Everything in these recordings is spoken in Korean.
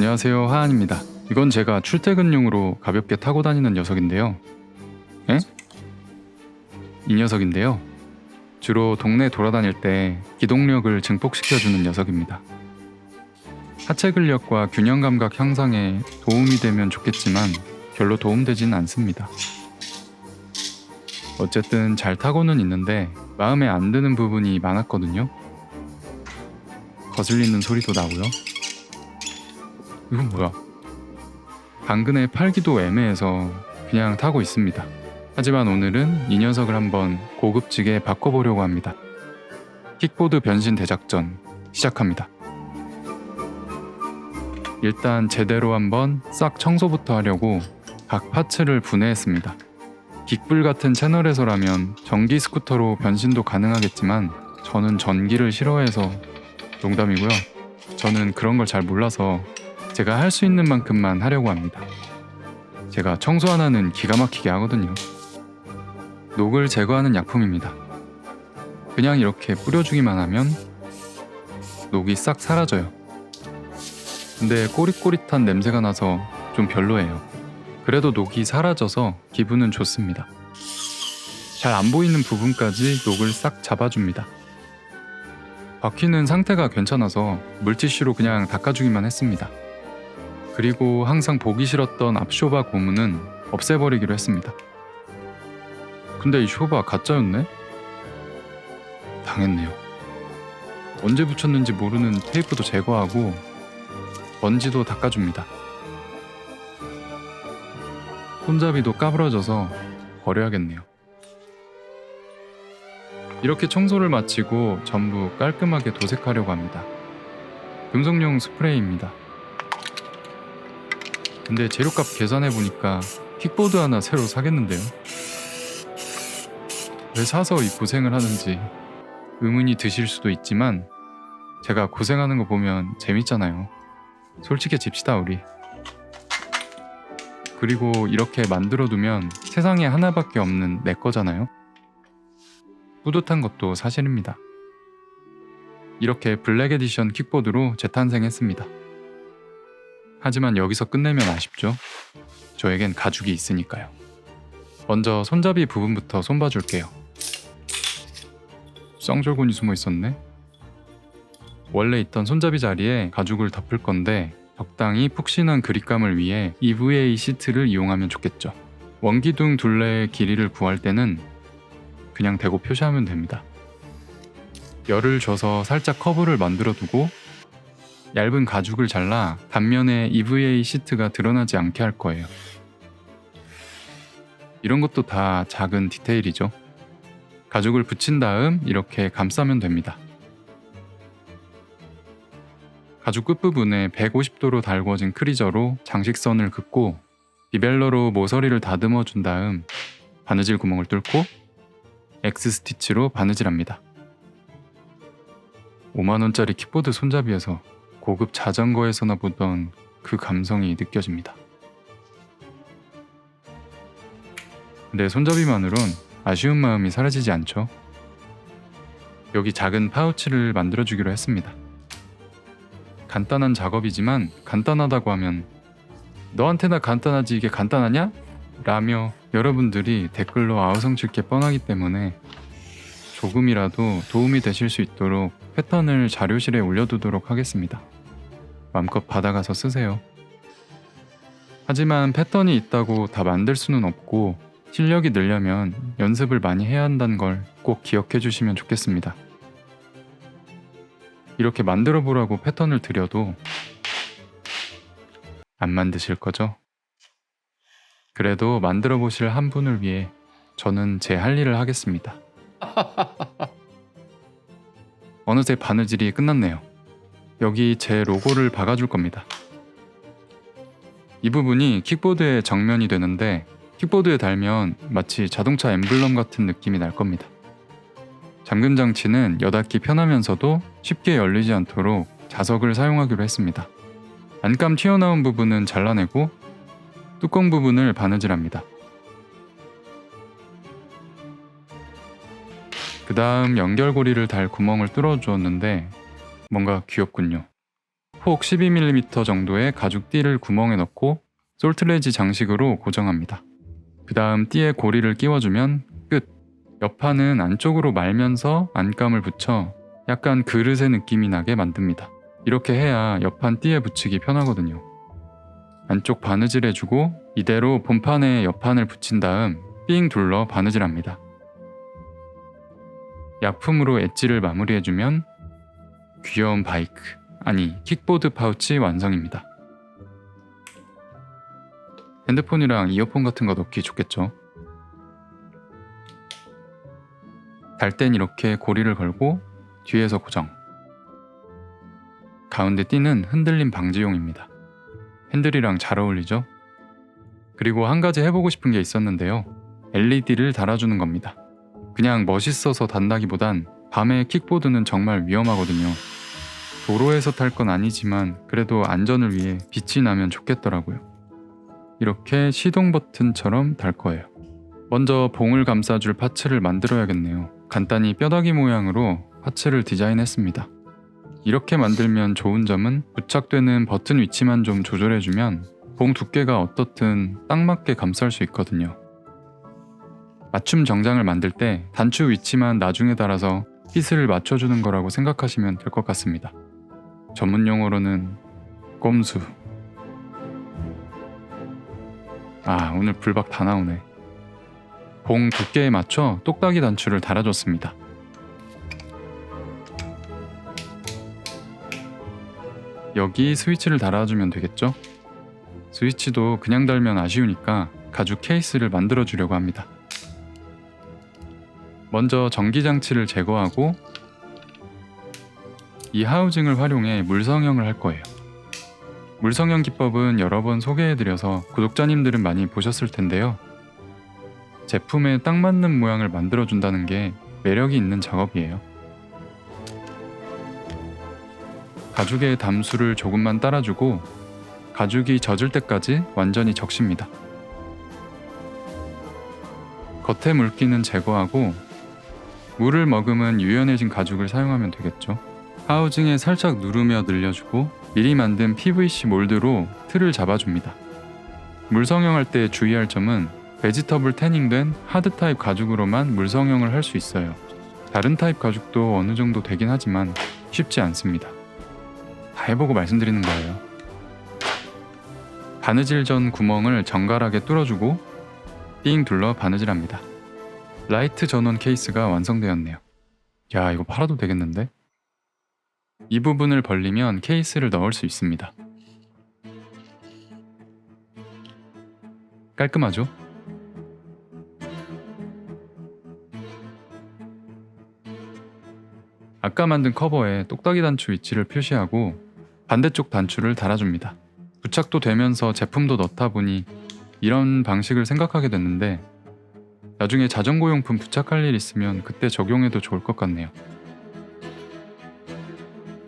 안녕하세요, 하한입니다. 이건 제가 출퇴근용으로 가볍게 타고 다니는 녀석인데요. 에? 이 녀석인데요. 주로 동네 돌아다닐 때 기동력을 증폭시켜주는 녀석입니다. 하체 근력과 균형 감각 향상에 도움이 되면 좋겠지만 별로 도움되진 않습니다. 어쨌든 잘 타고는 있는데 마음에 안 드는 부분이 많았거든요. 거슬리는 소리도 나고요. 이건 뭐야? 당근에 팔기도 애매해서 그냥 타고 있습니다. 하지만 오늘은 이 녀석을 한번 고급지게 바꿔보려고 합니다. 킥보드 변신 대작전 시작합니다. 일단 제대로 한번 싹 청소부터 하려고 각 파츠를 분해했습니다. 긱불 같은 채널에서라면 전기 스쿠터로 변신도 가능하겠지만 저는 전기를 싫어해서 농담이고요. 저는 그런 걸 잘 몰라서 제가 할 수 있는 만큼만 하려고 합니다. 제가 청소 하나는 기가 막히게 하거든요. 녹을 제거하는 약품입니다. 그냥 이렇게 뿌려주기만 하면 녹이 싹 사라져요. 근데 꼬릿꼬릿한 냄새가 나서 좀 별로예요. 그래도 녹이 사라져서 기분은 좋습니다. 잘 안 보이는 부분까지 녹을 싹 잡아줍니다. 바퀴는 상태가 괜찮아서 물티슈로 그냥 닦아주기만 했습니다. 그리고 항상 보기 싫었던 앞쇼바 고무는 없애버리기로 했습니다. 근데 이 쇼바 가짜였네? 당했네요. 언제 붙였는지 모르는 테이프도 제거하고 먼지도 닦아줍니다. 손잡이도 까부러져서 버려야겠네요. 이렇게 청소를 마치고 전부 깔끔하게 도색하려고 합니다. 금속용 스프레이입니다. 근데 재료값 계산해보니까 킥보드 하나 새로 사겠는데요. 왜 사서 이 고생을 하는지 의문이 드실 수도 있지만 제가 고생하는 거 보면 재밌잖아요. 솔직해집시다 우리. 그리고 이렇게 만들어두면 세상에 하나밖에 없는 내 거잖아요. 뿌듯한 것도 사실입니다. 이렇게 블랙 에디션 킥보드로 재탄생했습니다. 하지만 여기서 끝내면 아쉽죠? 저에겐 가죽이 있으니까요. 먼저 손잡이 부분부터 손봐줄게요. 쌍절곤이 숨어 있었네. 원래 있던 손잡이 자리에 가죽을 덮을 건데 적당히 푹신한 그립감을 위해 EVA 시트를 이용하면 좋겠죠. 원기둥 둘레의 길이를 구할 때는 그냥 대고 표시하면 됩니다. 열을 줘서 살짝 커브를 만들어 두고 얇은 가죽을 잘라 단면에 EVA 시트가 드러나지 않게 할 거예요. 이런 것도 다 작은 디테일이죠. 가죽을 붙인 다음 이렇게 감싸면 됩니다. 가죽 끝부분에 150도로 달궈진 크리저로 장식선을 긋고 디벨러로 모서리를 다듬어 준 다음 바느질 구멍을 뚫고 X스티치로 바느질합니다. 5만원짜리 킥보드 손잡이에서 고급 자전거에서나 보던 그 감성이 느껴집니다. 근데 손잡이만으론 아쉬운 마음이 사라지지 않죠. 여기 작은 파우치를 만들어주기로 했습니다. 간단한 작업이지만 간단하다고 하면 너한테나 간단하지 이게 간단하냐? 라며 여러분들이 댓글로 아우성칠 게 뻔하기 때문에 조금이라도 도움이 되실 수 있도록 패턴을 자료실에 올려두도록 하겠습니다. 마음껏 받아가서 쓰세요. 하지만 패턴이 있다고 다 만들 수는 없고 실력이 늘려면 연습을 많이 해야 한다는 걸 꼭 기억해 주시면 좋겠습니다. 이렇게 만들어 보라고 패턴을 드려도 안 만드실 거죠? 그래도 만들어 보실 한 분을 위해 저는 제 할 일을 하겠습니다. 어느새 바느질이 끝났네요. 여기 제 로고를 박아줄 겁니다. 이 부분이 킥보드의 정면이 되는데 킥보드에 달면 마치 자동차 엠블럼 같은 느낌이 날 겁니다. 잠금 장치는 여닫기 편하면서도 쉽게 열리지 않도록 자석을 사용하기로 했습니다. 안감 튀어나온 부분은 잘라내고 뚜껑 부분을 바느질합니다. 그 다음 연결고리를 달 구멍을 뚫어 주었는데 뭔가 귀엽군요. 폭 12mm 정도의 가죽 띠를 구멍에 넣고 솔트레지 장식으로 고정합니다. 그 다음 띠에 고리를 끼워주면 끝! 옆판은 안쪽으로 말면서 안감을 붙여 약간 그릇의 느낌이 나게 만듭니다. 이렇게 해야 옆판 띠에 붙이기 편하거든요. 안쪽 바느질 해주고 이대로 본판에 옆판을 붙인 다음 삥 둘러 바느질합니다. 약품으로 엣지를 마무리해주면 귀여운 바이크, 아니 킥보드 파우치 완성입니다. 핸드폰이랑 이어폰 같은 거 넣기 좋겠죠. 달 땐 이렇게 고리를 걸고 뒤에서 고정. 가운데 띠는 흔들림 방지용입니다. 핸들이랑 잘 어울리죠? 그리고 한 가지 해보고 싶은 게 있었는데요. LED를 달아주는 겁니다. 그냥 멋있어서 단다기보단 밤에 킥보드는 정말 위험하거든요. 도로에서 탈 건 아니지만 그래도 안전을 위해 빛이 나면 좋겠더라고요. 이렇게 시동 버튼처럼 달 거예요. 먼저 봉을 감싸줄 파츠를 만들어야겠네요. 간단히 뼈다귀 모양으로 파츠를 디자인했습니다. 이렇게 만들면 좋은 점은 부착되는 버튼 위치만 좀 조절해주면 봉 두께가 어떻든 딱 맞게 감쌀 수 있거든요. 맞춤 정장을 만들 때 단추 위치만 나중에 달아서 핏을 맞춰주는 거라고 생각하시면 될 것 같습니다. 전문 용어로는 꼼수. 오늘 불박 다 나오네. 봉 두께에 맞춰 똑딱이 단추를 달아줬습니다. 여기 스위치를 달아주면 되겠죠? 스위치도 그냥 달면 아쉬우니까 가죽 케이스를 만들어 주려고 합니다. 먼저 전기장치를 제거하고 이 하우징을 활용해 물성형을 할 거예요. 물성형 기법은 여러 번 소개해드려서 구독자님들은 많이 보셨을 텐데요. 제품에 딱 맞는 모양을 만들어준다는 게 매력이 있는 작업이에요. 가죽에 담수를 조금만 따라주고 가죽이 젖을 때까지 완전히 적십니다. 겉에 물기는 제거하고 물을 머금은 유연해진 가죽을 사용하면 되겠죠. 하우징에 살짝 누르며 늘려주고 미리 만든 PVC 몰드로 틀을 잡아줍니다. 물성형할 때 주의할 점은 베지터블 태닝된 하드 타입 가죽으로만 물성형을 할 수 있어요. 다른 타입 가죽도 어느 정도 되긴 하지만 쉽지 않습니다. 다 해보고 말씀드리는 거예요. 바느질 전 구멍을 정갈하게 뚫어주고 삥 둘러 바느질합니다. 라이트 전원 케이스가 완성되었네요. 야, 이거 팔아도 되겠는데? 이 부분을 벌리면 케이스를 넣을 수 있습니다. 깔끔하죠? 아까 만든 커버에 똑딱이 단추 위치를 표시하고 반대쪽 단추를 달아줍니다. 부착도 되면서 제품도 넣다 보니 이런 방식을 생각하게 됐는데 나중에 자전거 용품 부착할 일 있으면 그때 적용해도 좋을 것 같네요.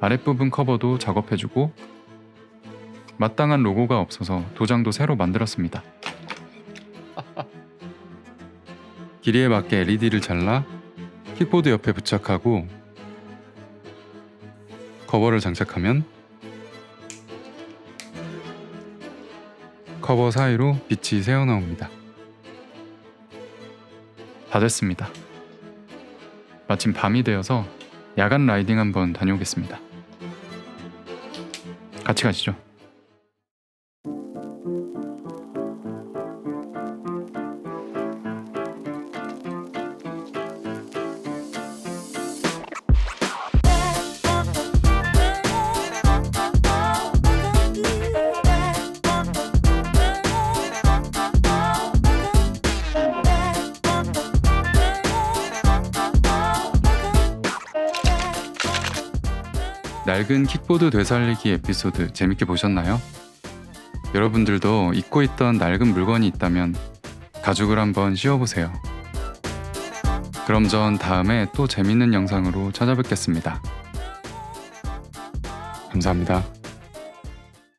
아랫부분 커버도 작업해주고 마땅한 로고가 없어서 도장도 새로 만들었습니다. 길이에 맞게 LED를 잘라 킥보드 옆에 부착하고 커버를 장착하면 커버 사이로 빛이 새어나옵니다. 다 됐습니다. 마침 밤이 되어서 야간 라이딩 한번 다녀오겠습니다. 같이 가시죠. 낡은 킥보드 되살리기 에피소드 재밌게 보셨나요? 여러분들도 잊고 있던 낡은 물건이 있다면 가죽을 한번 씌워보세요. 그럼 전 다음에 또 재밌는 영상으로 찾아뵙겠습니다. 감사합니다.